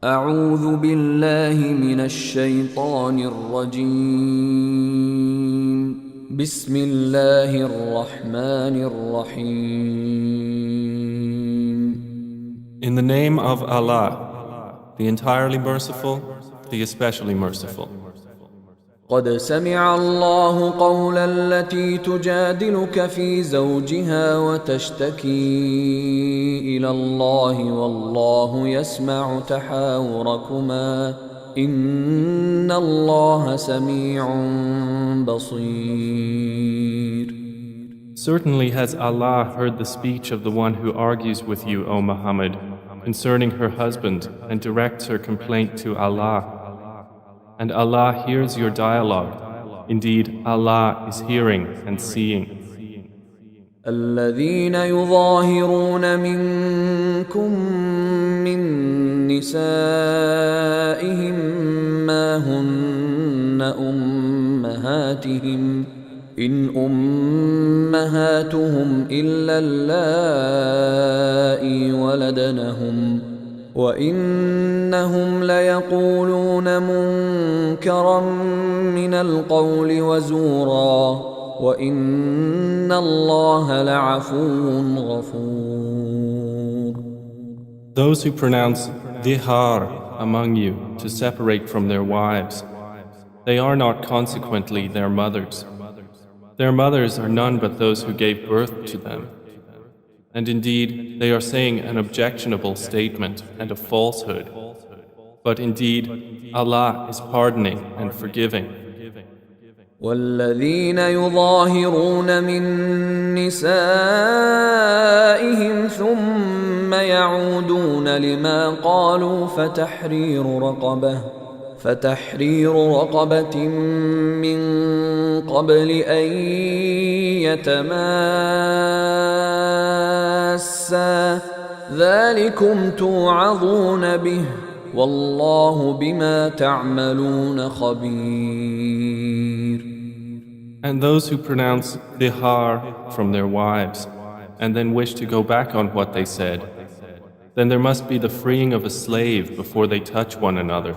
أعوذ بالله من الشيطان الرجيم. بسم الله الرحمن الرحيم. In the name of Allah, the entirely merciful, the especially merciful. قد سمع الله قول التي تجادلك في زوجها وتشتكي إلى الله والله يسمع تحاوركما إن الله سميع بصير. Certainly has Allah heard the speech of the one who argues with you, O Muhammad, concerning her husband and directs her complaint to Allah. And Allah hears your dialogue. Indeed, Allah is hearing and seeing. الذين يظاهرون منكم من نسائهم ما هن أمهاتهم إن أمهاتهم إلا اللائي ولدنهم وإنهم ليقولون منكرا من القول وزورا وإن الله لعفو غفور. Those who pronounce dihar among you to separate from their wives, they are not consequently their mothers. Their mothers are none but those who gave birth to them. And indeed, they are saying an objectionable statement and a falsehood. But indeed, Allah is pardoning and forgiving. والذين يظاهرون من نسائهم ثم يعودون لما قالوا فتحرير رقبة من قبل أن يتماسا ذلكم توعظون به والله بما تعملون خبير. And those who pronounce dihar from their wives and then wish to go back on what they said, then there must be the freeing of a slave before they touch one another.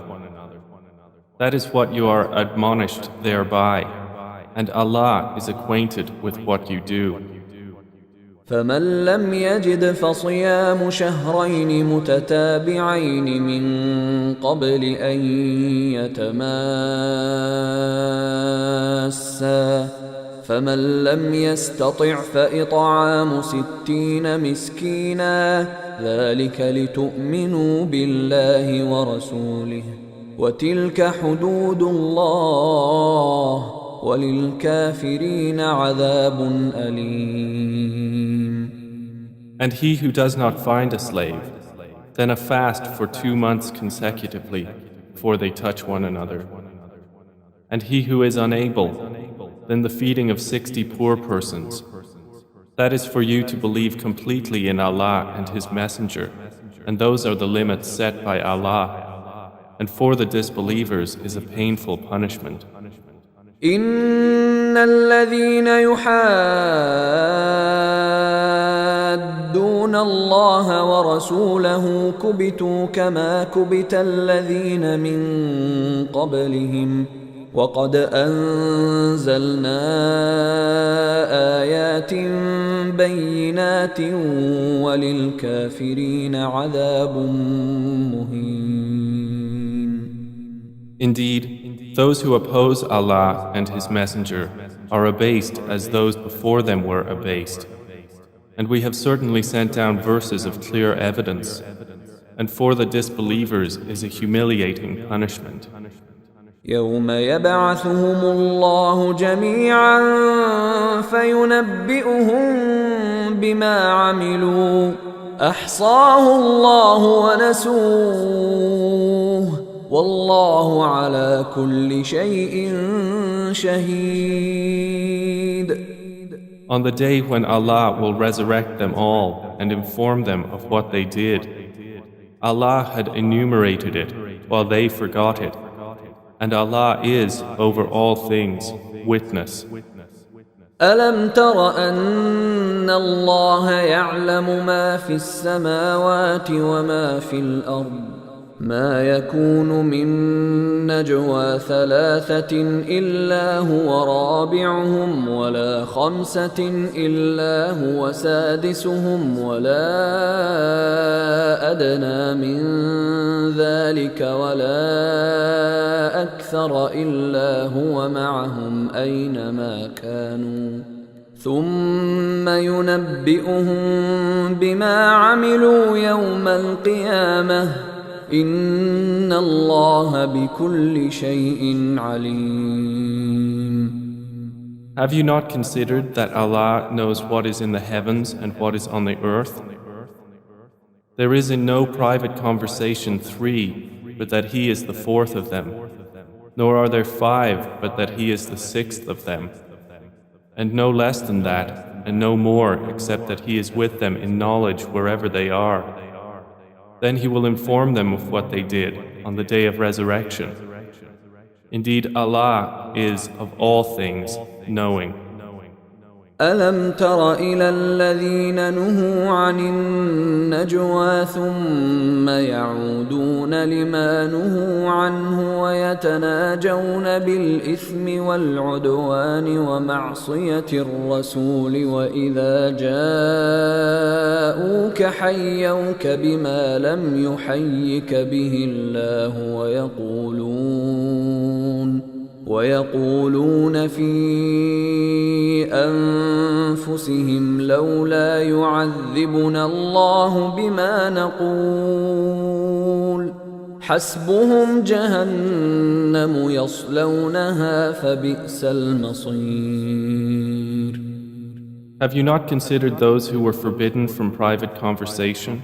That is what you are admonished thereby, and Allah is acquainted with what you do. فمن لم يجد فصيام شهرين متتابعين من قبل أن يتماسا فمن لم يستطع فإطعام 60 مسكينا ذلك لتؤمنوا بالله ورسوله وتلك حدود الله وللكافرين عذاب أليم. And he who does not find a slave, then a fast for 2 months consecutively before they touch one another. And he who is unable, then the feeding of 60 poor persons. That is for you to believe completely in Allah and His Messenger, and those are the limits set by Allah. And for the disbelievers is a painful punishment. إن الذين يحادون الله ورسوله كبتوا كما كبت الذين من قبلهم وقد أنزلنا آيات بينات وللكافرين عذاب مهين. Indeed, those who oppose Allah and His Messenger are abased as those before them were abased. And we have certainly sent down verses of clear evidence, and for the disbelievers is a humiliating punishment. يوم يبعثهم الله جميعا فينبئهم بما عملوا أحصاه الله ونسوه والله على كل شيء شهيد. On the day when Allah will resurrect them all and inform them of what they did, Allah had enumerated it while they forgot it, and Allah is over all things witness. ألم تر أن الله يعلم ما في السماوات وما في الأرض ما يكون من نجوى ثلاثة إلا هو رابعهم ولا خمسة إلا هو سادسهم ولا أدنى من ذلك ولا أكثر إلا هو معهم أينما كانوا ثم ينبئهم بما عملوا يوم القيامة إن الله بكل شيء عليم. Have you not considered that Allah knows what is in the heavens and what is on the earth? There is in no private conversation 3, but that He is the 4th of them, nor are there 5, but that He is the 6th of them, and no less than that, and no more, except that He is with them in knowledge wherever they are. Then He will inform them of what they did on the day of resurrection. Indeed, Allah is of all things knowing. ألم تر إلى الذين نهوا عن النجوى ثم يعودون لما نهوا عنه ويتناجون بالإثم والعدوان ومعصية الرسول وإذا جاءوك حيوك بما لم يحيك به الله ويقولون في أنفسهم لولا يعذبنا الله بما نقول حسبهم جهنم يصلونها فبئس المصير. Have you not considered those who were forbidden from private conversation?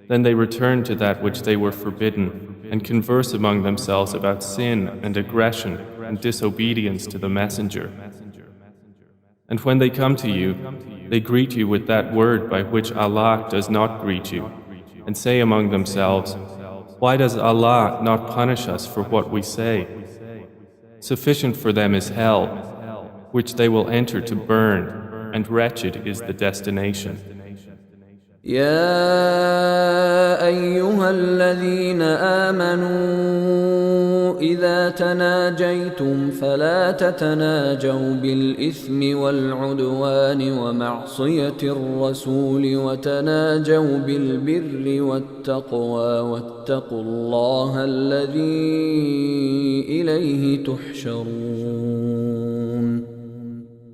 Then they return to that which they were forbidden and converse among themselves about sin and aggression and disobedience to the Messenger. And when they come to you, they greet you with that word by which Allah does not greet you, and say among themselves, why does Allah not punish us for what we say? Sufficient for them is hell, which they will enter to burn, and wretched is the destination. يا أيها الذين آمنوا إذا تناجيتم فلا تتناجوا بالإثم والعدوان ومعصية الرسول وتناجوا بالبر والتقوى واتقوا الله الذي إليه تحشرون.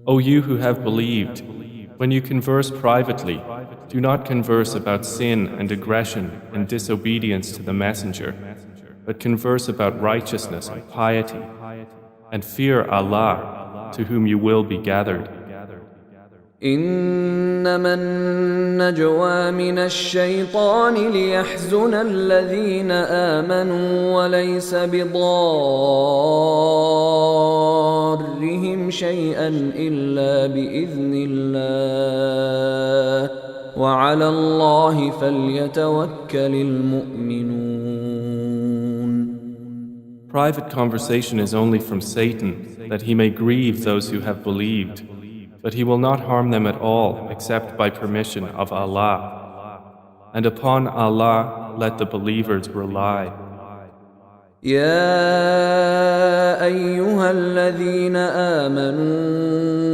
O you who have believed, when you converse privately, do not converse about sin and aggression and disobedience to the Messenger, but converse about righteousness and piety, and fear Allah, to whom you will be gathered. إنما النجوى من الشيطان ليحزن الذين آمنوا وليس بضارهم شيئا إلا بإذن الله وعلى الله فليتوكل المؤمنون. Private conversation is only from Satan, that he may grieve those who have believed, but he will not harm them at all except by permission of Allah. And upon Allah let the believers rely. يا أيها الذين آمنوا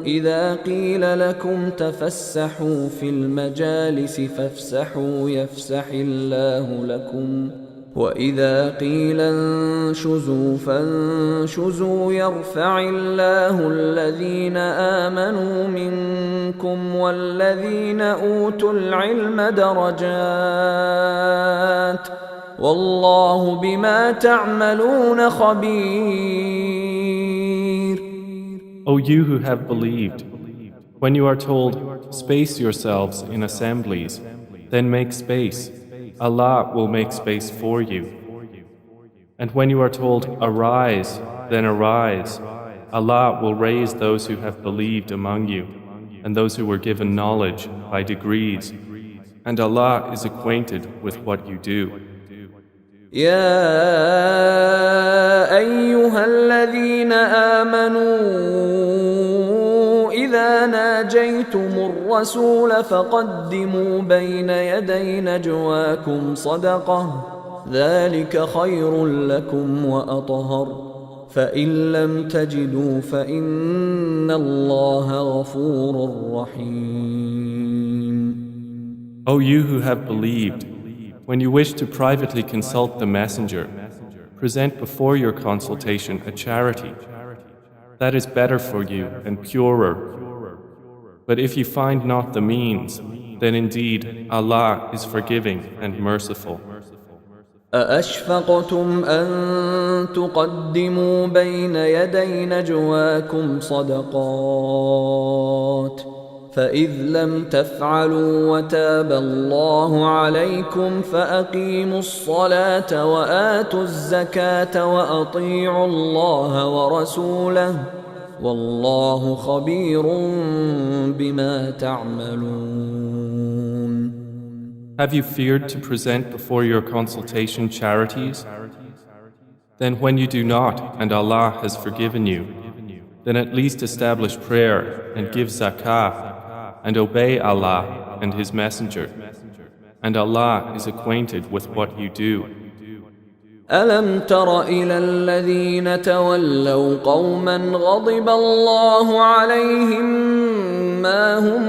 إذا قيل لكم تفسحوا في المجالس فافسحوا يفسح الله لكم وإذا قيل انشزوا فانشزوا يرفع الله الذين آمنوا منكم والذين أوتوا العلم درجات والله بما تعملون خبير. O you who have believed, when you are told, space yourselves in assemblies, then make space. Allah will make space for you. And when you are told, arise, then arise. Allah will raise those who have believed among you, and those who were given knowledge by degrees. And Allah is acquainted with what you do. يا أيها الذين آمنوا إذا ناجيتم الرسول فقدموا بين يدي نجواكم صدقة ذلك خير لكم وأطهر فإن لم تجدوا فإن الله غفور رحيم. O you who have believed, when you wish to privately consult the messenger, present before your consultation a charity. That is better for you and purer. But if you find not the means, then indeed Allah is forgiving and merciful. أأشفقتم أن تقدموا بين يدي نجواكم صدقات فإذ لم تفعلوا وتاب الله عليكم فأقيموا الصلاة وآتوا الزكاة وأطيعوا الله ورسوله والله خبير بما تعملون. Have you feared to present before your consultation charities? Then when you do not, and Allah has forgiven you, then at least establish prayer and give zakah and obey Allah and His Messenger. And Allah is acquainted with what you do. ألم تر إلى الذين تولوا قوما غضب الله عليهم ما هم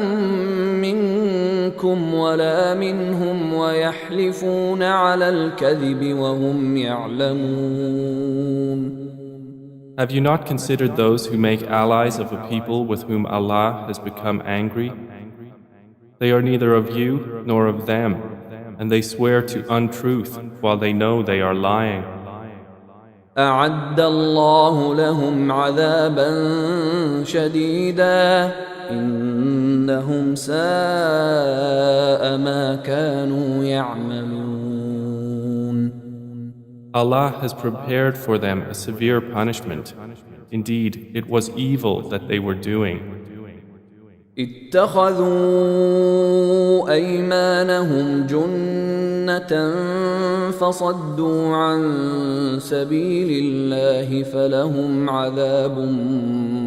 منكم ولا منهم ويحلفون على الكذب وهم يعلمون. Have you not considered those who make allies of a people with whom Allah has become angry? They are neither of you nor of them, and they swear to untruth while they know they are lying. أعد الله لهم عذابا شديدا إنهم ساء ما كانوا يعملون. Allah has prepared for them a severe punishment. Indeed, it was evil that they were doing. اتخذوا أيمانهم جنة فصدوا عن سبيل الله فلهم عذاب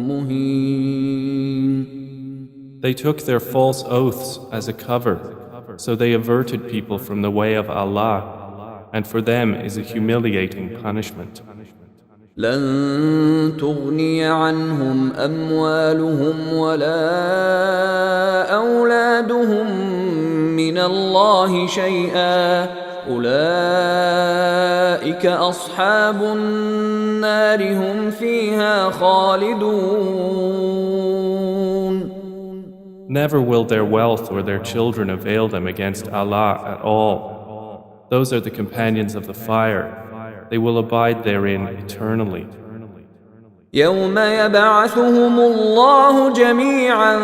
مهين. They took their false oaths as a cover, so they averted people from the way of Allah, and for them is a humiliating punishment. لن تغني عنهم أموالهم ولا أولادهم من الله شيئا أولئك أصحاب النار هم فيها خالدون. Never will their wealth or their children avail them against Allah at all. Those are the companions of the fire. They will abide therein eternally. يوم يبعثهم الله جميعا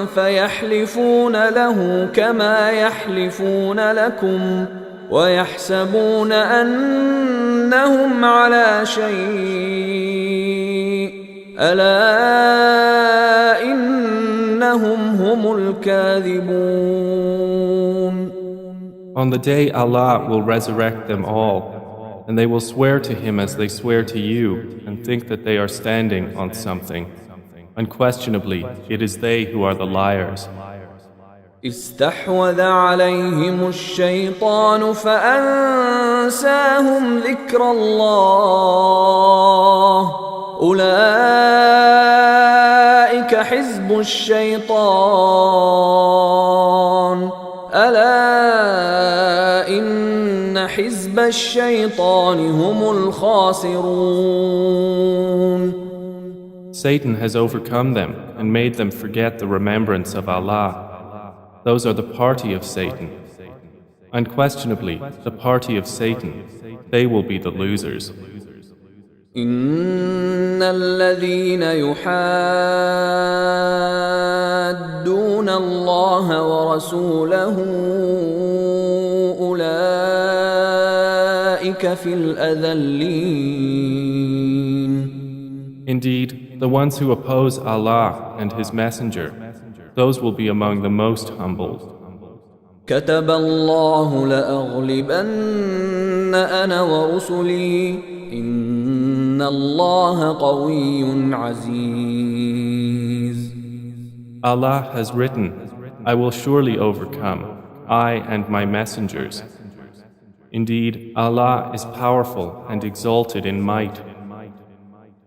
فيحلفون له كما يحلفون لكم ويحسبون أنهم على شيء ألا إنهم هم الكاذبون. On the day Allah will resurrect them all, and they will swear to Him as they swear to you and think that they are standing on something. Unquestionably, it is they who are the liars. استحوذ عليهم الشيطان فأنساهم ذكر الله أولئك حزب الشيطان ألا إن حزب الشيطان هم الخاسرون. Satan has overcome them and made them forget the remembrance of Allah. Those are the party of Satan. Unquestionably, the party of Satan, they will be the losers. إن الذين يحادون الله ورسوله أولئك في الأذلين. Indeed, the ones who oppose Allah and His Messenger, those will be among the most humbled. كتب الله لأغلبن أنا ورسلي إن الله قوي عزيز. Allah has written, I will surely overcome, I and my messengers. Indeed, Allah is powerful and exalted in might.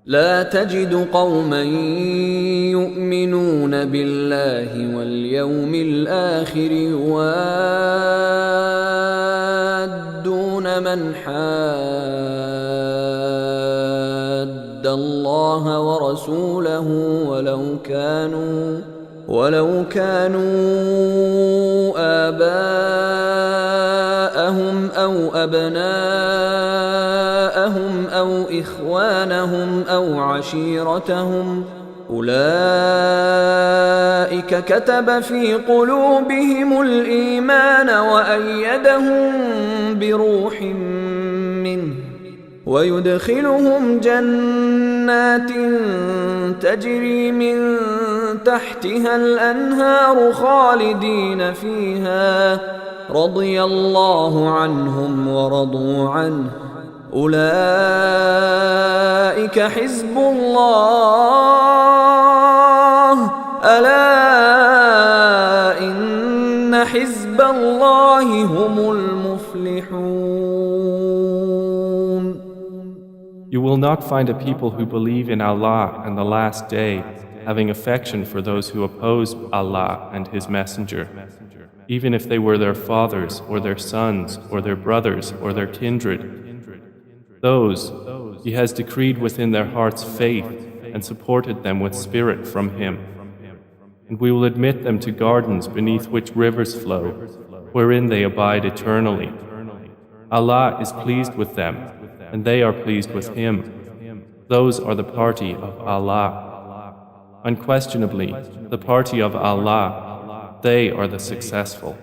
لا تجد قوما يؤمنون بالله واليوم الآخر يوادون من حاد الله ورسوله ولو كانوا آباءهم أو أبناءهم أو إخوانهم أو عشيرتهم أولئك كتب في قلوبهم الإيمان وأيدهم بروح منه ويدخلهم جنات تجري من تحتها الأنهار خالدين فيها رضي الله عنهم ورضوا عنه أولئك حزب الله ألا إن حزب الله هم المفلحون. You will not find a people who believe in Allah and the last day having affection for those who oppose Allah and His Messenger, even if they were their fathers or their sons or their brothers or their kindred. Those He has decreed within their hearts faith and supported them with spirit from Him. And we will admit them to gardens beneath which rivers flow, wherein they abide eternally. Allah is pleased with them, and they are pleased with Him. Those are the party of Allah. Unquestionably, the party of Allah, they are the successful.